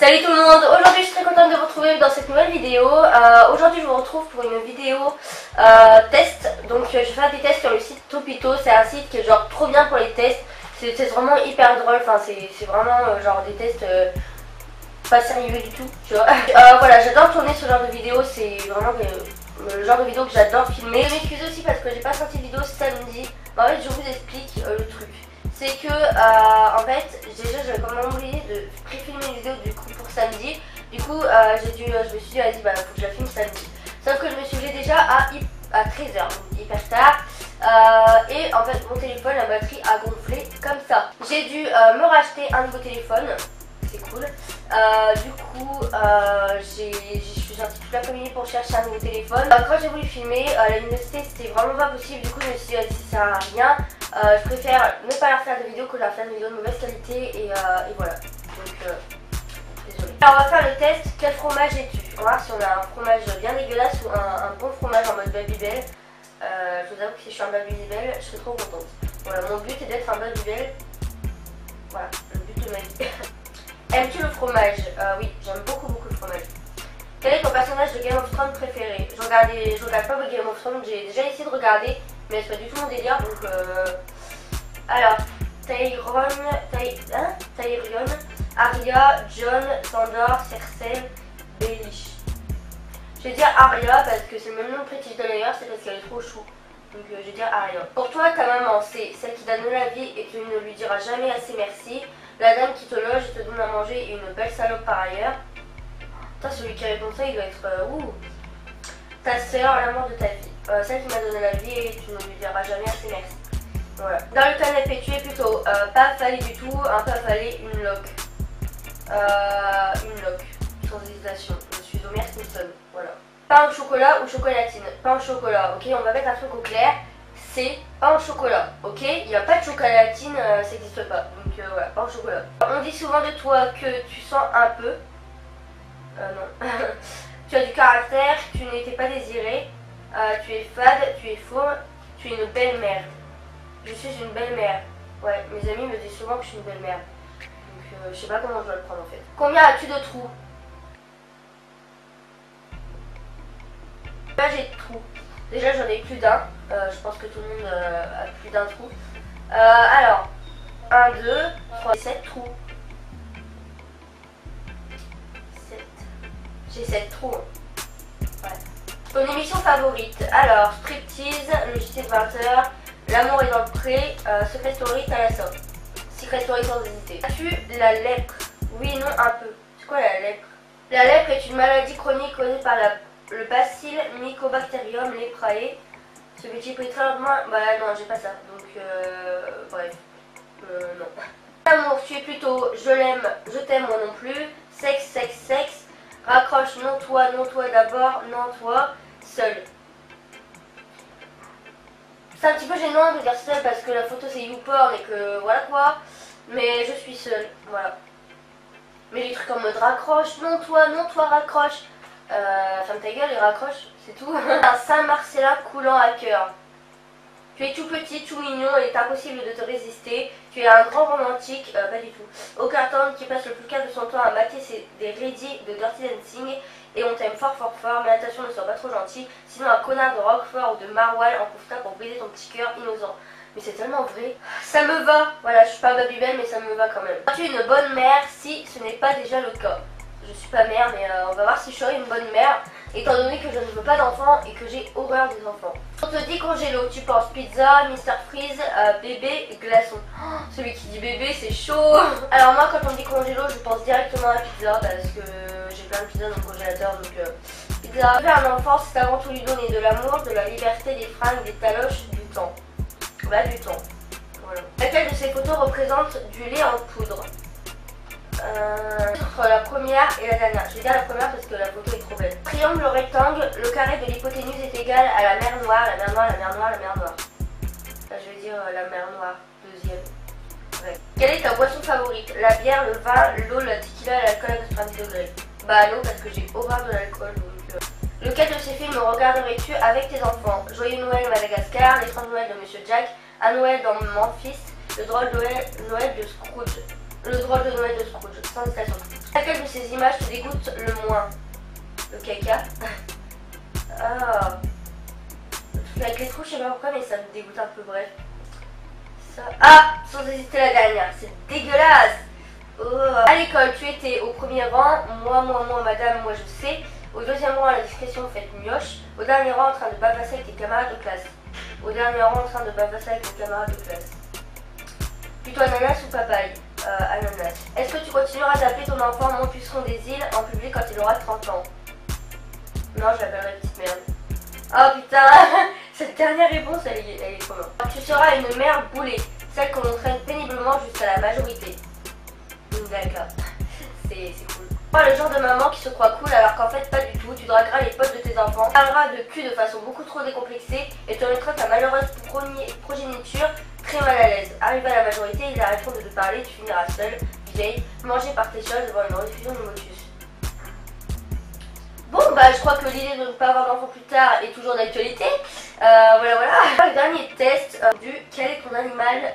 Salut tout le monde, aujourd'hui je suis très contente de vous retrouver dans cette nouvelle vidéo. Aujourd'hui je vous retrouve pour une vidéo test. Donc je vais faire des tests sur le site Topito. C'est un site qui est genre trop bien pour les tests. C'est vraiment hyper drôle, enfin c'est vraiment genre des tests pas sérieux du tout, tu vois. Voilà, j'adore tourner ce genre de vidéo, c'est vraiment le genre de vidéo que j'adore filmer. Je m'excuse aussi parce que j'ai pas sorti de vidéo samedi. En fait je vous explique le truc. C'est que en fait déjà j'avais quand même oublié de pré-filmer une vidéo du coup pour samedi. Du coup je me suis dit vas-y bah faut que je la filme samedi. Sauf que je me suis levée déjà à 13h, donc hyper tard. Et en fait mon téléphone, la batterie a gonflé comme ça. J'ai dû me racheter un nouveau téléphone. C'est cool. Du coup je suis sortie toute l'après-midi pour chercher un nouveau téléphone. Quand j'ai voulu filmer à l'université c'était vraiment pas possible. Du coup je me suis dit vas-y ça sert à rien. Je préfère ne pas leur faire de vidéo que leur faire une vidéo de mauvaise qualité et voilà. Donc désolée. Alors on va faire le test. Quel fromage es-tu? On va voir si on a un fromage bien dégueulasse ou un bon fromage en mode Babybel. Je vous avoue que si je suis un Babybel, je serais trop contente. Voilà, mon but est d'être un Babybel. Voilà, le but de ma vie. Aimes-tu le fromage? Oui, j'aime beaucoup le fromage. Quel est ton personnage de Game of Thrones préféré? Je regarde pas Game of Thrones, j'ai déjà essayé de regarder, mais c'est pas du tout mon délire, donc alors, Tyrion, Arya, Jon, Sandor, Cersei, Baelish. Je vais dire Arya parce que c'est le même nom que Pretty d'ailleurs, c'est parce qu'elle est trop chou. Donc je vais dire Arya. Pour toi, ta maman, c'est celle qui donne la vie et tu ne lui diras jamais assez merci. La dame qui te loge et te donne à manger et une belle salope par ailleurs. Putain, celui qui répond ça, il doit être ouh. Ta soeur, l'amour de ta vie. Celle qui m'a donné la vie et tu ne lui diras jamais assez merci. Voilà. Dans le canapé, tu es plutôt pas affalé du tout, un peu affalé, une loque. Une loque, sans hésitation. Je suis Homer Simpson. Voilà. Pain au chocolat ou chocolatine? Pain au chocolat, ok, on va mettre un truc au clair. C'est pain au chocolat, ok. Il n'y a pas de chocolatine, ça n'existe pas. Donc voilà, pain au chocolat. On dit souvent de toi que tu sens un peu. Non. Tu as du caractère, tu n'étais pas désiré. Tu es fade, tu es faux, tu es une belle mère. Je suis une belle mère. Ouais, mes amis me disent souvent que je suis une belle mère. Donc je sais pas comment je dois le prendre en fait. Combien as-tu de trous? Là j'ai de trous. Déjà j'en ai plus d'un. Je pense que tout le monde a plus d'un trou. Alors, 1, 2, 3, 7 trous. 7. J'ai 7 trous. Ouais. Ton émission favorite? Alors, Striptease, le JT de 20h, L'amour est dans le pré, Secret Story, Thalassa. Secret Story sans hésiter. As-tu la lèpre? Oui, non, un peu. C'est quoi la lèpre? La lèpre est une maladie chronique causée par le bacille Mycobacterium leprae. Celui qui peut très lentement. Bah non, j'ai pas ça. Donc, bref. Non. L'amour, tu es plutôt je l'aime, je t'aime, moi non plus. Sexe, sexe, sexe. Raccroche, non toi d'abord, non toi, seul. C'est un petit peu gênant de dire seul parce que la photo c'est YouPorn et que voilà quoi. Mais je suis seule, voilà. Mais les trucs en mode raccroche, non toi, raccroche. Ferme ta gueule et raccroche, c'est tout. Un Saint-Marcellin coulant à cœur. Tu es tout petit, tout mignon, il est impossible de te résister. Tu es un grand romantique, pas du tout. Aucun temps qui passe le plus calme de son temps à mater des readies de Dirty Dancing. Et on t'aime fort, mais attention, ne sois pas trop gentil. Sinon un connard de Roquefort ou de Maroilles en profitera pour briser ton petit cœur innocent. Mais c'est tellement vrai. Ça me va. Voilà, je suis pas Babybel, mais ça me va quand même. Tu es une bonne mère si ce n'est pas déjà le cas. Je suis pas mère, mais on va voir si je serai une bonne mère. Étant donné que je ne veux pas d'enfants et que j'ai horreur des enfants. On te dit congélo, tu penses pizza, Mr Freeze, bébé, glaçon. Oh, celui qui dit bébé, c'est chaud. Alors moi, quand on me dit congélo, je pense directement à pizza parce que j'ai plein de pizzas dans le congélateur, donc pizza. Faire un enfant, c'est avant tout lui donner de l'amour, de la liberté, des fringues, des taloches, du temps. Bah du temps. Voilà. Laquelle de ces photos représente du lait en poudre? Entre la première et la dernière. Je vais dire la première parce que la photo est trop belle. Triangle, rectangle, le carré de l'hypoténuse est égal à la mer Noire, la mer Noire, la mer Noire, la mer Noire. Là, je vais dire la mer Noire, deuxième. Ouais. Quelle est ta boisson favorite? La bière, le vin, l'eau, la tequila et l'alcool à 90 degrés. Bah l'eau parce que j'ai horreur de l'alcool. Donc, lequel de ces films regarderais-tu avec tes enfants? Joyeux Noël Madagascar, L'étrange Noël de Monsieur Jack, Un Noël dans Memphis, Le drôle de Noël de Scrooge. Le drôle de Noël de Scrooge, sans hésitation. Laquelle de ces images te dégoûte le moins? Le caca. Ah. Avec les trous, je sais pas pourquoi, mais ça me dégoûte un peu, bref. Ça. Ah, sans hésiter la dernière, c'est dégueulasse. Oh. À l'école, tu étais au premier rang, moi, madame, moi je sais. Au deuxième rang, à la discrétion, faites mioche. Au dernier rang, en train de bavasser avec tes camarades de classe. Au dernier rang, en train de bavasser avec tes camarades de classe. Plutôt ananas ou papaye? Ananas. Est-ce que tu continueras d'appeler ton enfant mon puceron des îles en public quand il aura 30 ans? Non, je l'appellerai petite merde. Oh putain. Cette dernière réponse, elle est trop longue. Tu seras une mère boulée, celle qu'on entraîne péniblement jusqu'à la majorité. D'accord. C'est cool. Le genre de maman qui se croit cool alors qu'en fait pas du tout. Tu dragueras les potes de tes enfants, parleras de cul de façon beaucoup trop décomplexée et te mettras ta malheureuse progéniture très mal à l'aise. Arrivé à la majorité, ils arrêteront de te parler, tu finiras seule, vieille, mangée par tes choses devant une rediffusion de Motus. Bon bah je crois que l'idée de ne pas avoir d'enfant plus tard est toujours d'actualité. Voilà. Le dernier test du quel est ton animal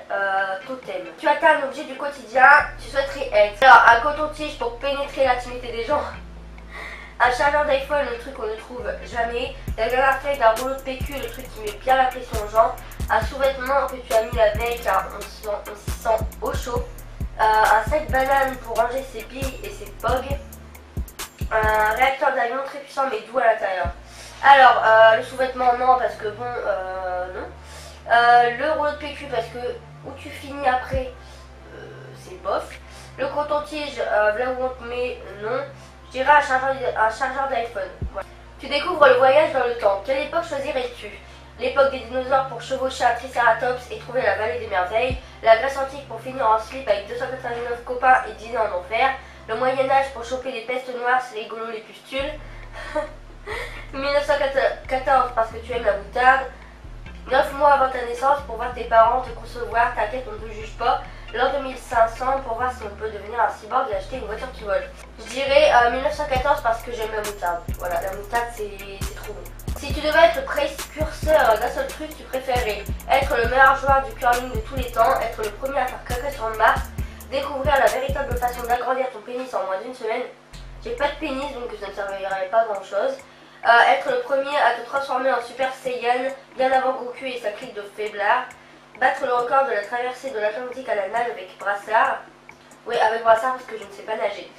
totem. Tu atteins un objet du quotidien, tu souhaiterais être. Alors un coton-tige pour pénétrer l'intimité des gens. Un chargeur d'iPhone, le truc qu'on ne trouve jamais. La dernière feuille d'un rouleau de PQ, le truc qui met bien la pression aux gens. Un sous-vêtement que tu as mis la veille car on s'y sent au chaud. Un sac banane pour ranger ses billes et ses pogs. Un réacteur d'avion très puissant mais doux à l'intérieur. Alors, le sous-vêtement non parce que bon, non. Le rouleau de PQ parce que où tu finis après, c'est bof. Le coton-tige, là où on te met, non. Je dirais un chargeur d'iPhone. Voilà. Tu découvres le voyage dans le temps. Quelle époque choisirais-tu? L'époque des dinosaures pour chevaucher un triceratops et trouver la vallée des merveilles. La Grèce antique pour finir en slip avec 299 copains et dîner en enfer. Le Moyen-Âge pour choper les pestes noires, c'est les golos, les pustules. 1914 parce que tu aimes la moutarde. 9 mois avant ta naissance pour voir tes parents te concevoir, t'inquiète, on ne te juge pas. L'an 2500 pour voir si on peut devenir un cyborg et acheter une voiture qui vole. Je dirais 1914 parce que j'aime la moutarde. Voilà, la moutarde c'est trop bon. Si tu devais être le précurseur d'un seul truc, tu préférerais être le meilleur joueur du curling de tous les temps, être le premier à faire caca sur Mars, découvrir la véritable façon d'agrandir ton pénis en moins d'une semaine. J'ai pas de pénis donc ça ne servirait pas grand chose. Être le premier à te transformer en Super Saiyan bien avant Goku et sa clique de faiblards. Battre le record de la traversée de l'Atlantique à la nage avec brassard. Oui, avec brassard parce que je ne sais pas nager.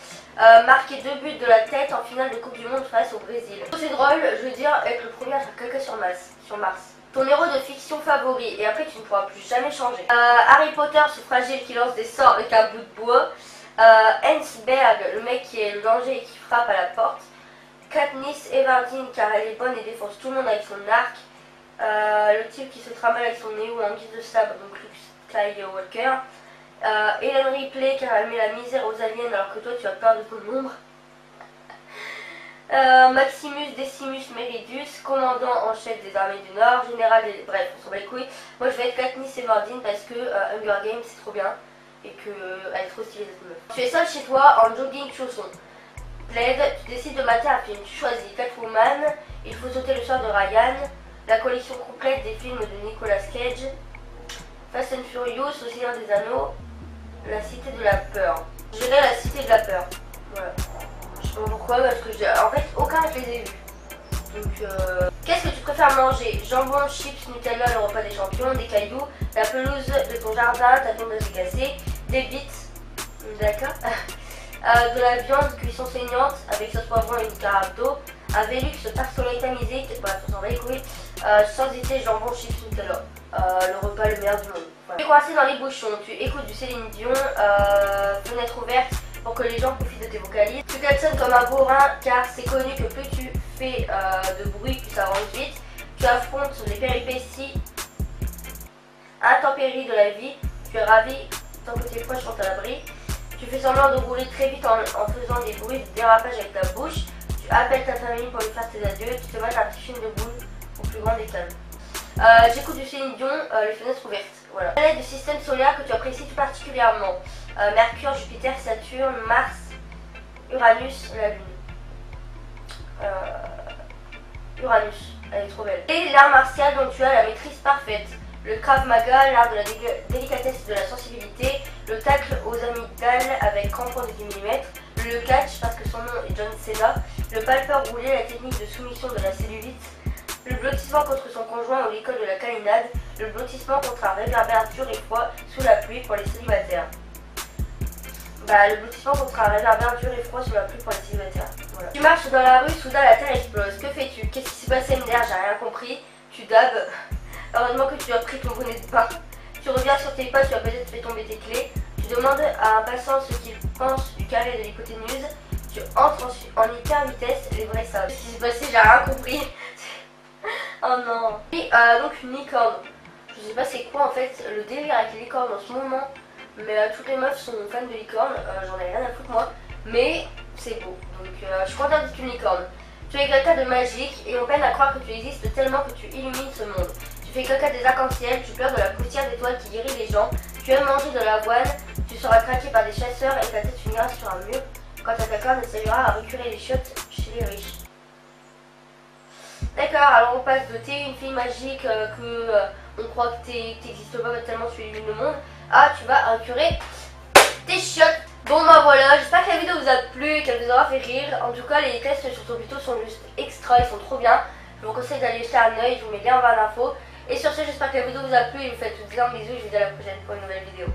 Marquer 2 buts de la tête en finale de Coupe du Monde face au Brésil. C'est drôle, je veux dire, être le premier à faire caca sur Mars. Ton héros de fiction favori, et après tu ne pourras plus jamais changer. Harry Potter, ce fragile qui lance des sorts avec un bout de bois. Hensberg, le mec qui est le danger et qui frappe à la porte. Katniss Everdeen, car elle est bonne et défonce tout le monde avec son arc. Le type qui se trimballe avec son néo en guise de sabre, donc Luke Skywalker. Ellen Ripley, car elle met la misère aux aliens alors que toi tu as peur de ton ombre. Maximus Decimus Meridius, commandant en chef des armées du Nord, général des... Bref, on s'en bat les couilles. Moi je vais être Katniss Everdeen parce que Hunger Games c'est trop bien et qu'elle est trop stylée cette meuf. Tu es seule chez toi en jogging chausson. Plaid, tu décides de mater un film, tu choisis Catwoman, Il faut sauter le soir de Ryan, la collection complète des films de Nicolas Cage, Fast and Furious, Le Seigneur des Anneaux, La Cité de la Peur. Je dirais La Cité de la Peur. Voilà. Je sais pas pourquoi, parce que en fait, aucun je les ai vus. Donc, qu'est-ce que tu préfères manger? Jambon, chips, Nutella, le repas des champions, des cailloux, la pelouse de ton jardin, ta tondeuse cassée, des bites, d'accord, de la viande, cuisson saignante, avec sauce poivron et une carafe d'eau, un Velux tartelerie tamisé, bref, on s'en va les couilles, sans hésiter, jambon, chips, Nutella, le repas le meilleur du monde. Voilà. Tu es coincé dans les bouchons, tu écoutes du Céline Dion, fenêtre ouverte, pour que les gens profitent de tes vocalises. Tu klaxonnes comme un bourrin car c'est connu que plus tu fais de bruit plus ça avance vite. Tu affrontes les péripéties intempéries de la vie. Tu es ravi tant que tes proches sont à l'abri. Tu fais semblant de rouler très vite en faisant des bruits de dérapage avec ta bouche. Tu appelles ta famille pour lui faire tes adieux. Tu te mets un petit film de boule au plus grand des calmes. J'écoute du Céline Dion, les fenêtres ouvertes. Voilà. Planète du système solaire que tu apprécies tout particulièrement. Mercure, Jupiter, Saturne, Mars, Uranus, la Lune. Uranus, elle est trop belle. Et l'art martial dont tu as la maîtrise parfaite. Le Krav Maga, l'art de la délicatesse et de la sensibilité. Le tacle aux amygdales avec crampons de 10 mm. le catch parce que son nom est John Cena, le palpeur roulé, la technique de soumission de la cellulite, le blottissement contre son conjoint ou l'école de la câlinade, le blottissement contre un réverbère dur et froid sous la pluie pour les célibataires. Le blottissement contre un réverbère dur et froid sous la pluie pour les célibataires. Voilà. Tu marches dans la rue, soudain la terre explose. Que fais-tu? Qu'est-ce qui s'est passé, MDR? J'ai rien compris. Tu dabs. Heureusement que tu as pris ton bonnet de bain. Tu reviens sur tes pas, tu as peut-être fait tomber tes clés. Tu demandes à un passant ce qu'il pense du carré de l'hypoténuse. Tu entres en hyper vitesse, les vrais savent. Qu'est-ce qui s'est passé? J'ai rien compris. Oh non. Et donc une licorne. Je sais pas c'est quoi en fait le délire avec les licornes en ce moment. Mais toutes les meufs sont fans de licorne. J'en ai rien à foutre moi. Mais c'est beau. Donc je suis contente d'être une licorne. Tu es quelqu'un de magique et on peine à croire que tu existes tellement que tu illumines ce monde. Tu fais caca des arcs-en-ciel, tu pleures de la poussière d'étoiles qui guérit les gens, tu aimes manger de l'avoine, tu seras craqué par des chasseurs et ta tête finira sur un mur. Quant à ta corne, elle servira à récurer les chiottes chez les riches. D'accord, alors on passe de t'es une fille magique on croit que t'existes pas tellement tu illumines le monde, à tu vas récurer tes chiottes. Bon bah voilà, j'espère que la vidéo vous a plu et qu'elle vous aura fait rire. En tout cas les tests sur Topito sont juste extra, ils sont trop bien. Je vous conseille d'aller jeter un oeil, je vous mets lien en barre d'infos. Et sur ce, j'espère que la vidéo vous a plu et je vous fais toutes un bisou et je vous dis à la prochaine pour une nouvelle vidéo.